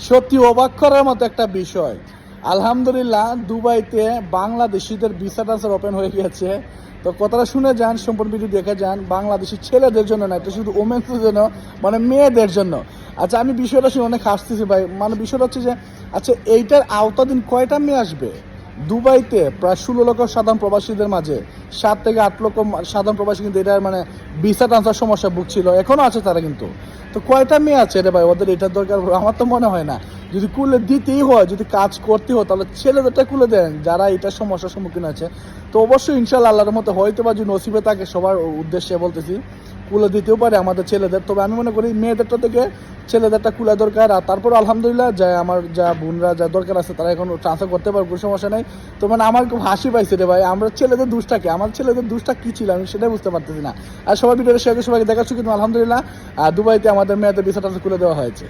সত্যি অবাক করার মতো একটা বিষয়। আলহামদুলিল্লাহ দুবাইতে বাংলাদেশিদের ভিসা ট্রান্সফার ওপেন হয়ে গেছে। তো কথাটা শুনে যান, সম্পূর্ণ ভিডিও দেখে যান। বাংলাদেশি ছেলেদের জন্য না, এটা শুধু ওমেন্সদের জন্য, মানে মেয়েদের জন্য। আচ্ছা, আমি বিষয়টা শুনে অনেক হাসতেছি ভাই। মানে বিষয়টা হচ্ছে যে, আচ্ছা এইটার আওতাধীন কয়টা মেয়ে আসবে? দুবাইতে প্রায় 16 লক্ষ সাধারণ প্রবাসীদের মাঝে 7 থেকে 8 লক্ষ সাধারণ প্রবাসী কিন্তু এটার মানে ভিসা ট্রান্সফার সমস্যা ভুগছিল, এখনও আছে তারা কিন্তু। তো কয়টা মেয়ে আছে রে ভাই ওদের এটার দরকার? আমার তো মনে হয় না। যদি কুলে দিতেই হয়, যদি কাজ করতে হয়, তাহলে ছেলেদেরটা কুলে দেন যারা এটার সমস্যার সম্মুখীন আছে। তো অবশ্যই ইনশাল্লাহ আল্লাহর মতো হয়তো বা যদি নসিবে থাকে, সবার উদ্দেশ্যে বলতেছি, কুলে দিতেও পারে আমাদের ছেলেদের। তবে আমি মনে করি মেয়েদেরটা থেকে ছেলেদেরটা কুলা দরকার। আর তারপর আলহামদুলিল্লাহ যা আমার যা বোনরা যা দরকার আছে তারা এখন ট্রান্সফার করতে পারবে, কোনো সমস্যা নেই। তো মানে আমার খুব হাসি পাইছে রে ভাই, আমরা ছেলেদের দুষ্টা কি, আমার ছেলেদের দুষ্টা কী ছিল আমি সেটাই বুঝতে পারতেছি না। আর সবাই ভিডিওটা শেয়ার করে সবাইকে দেখাচ্ছ কিন্তু আলহামদুলিল্লাহ দুবাইতে আমাদের মেয়েদের ভিসা ট্রান্সফার খুলে দেওয়া হয়েছে।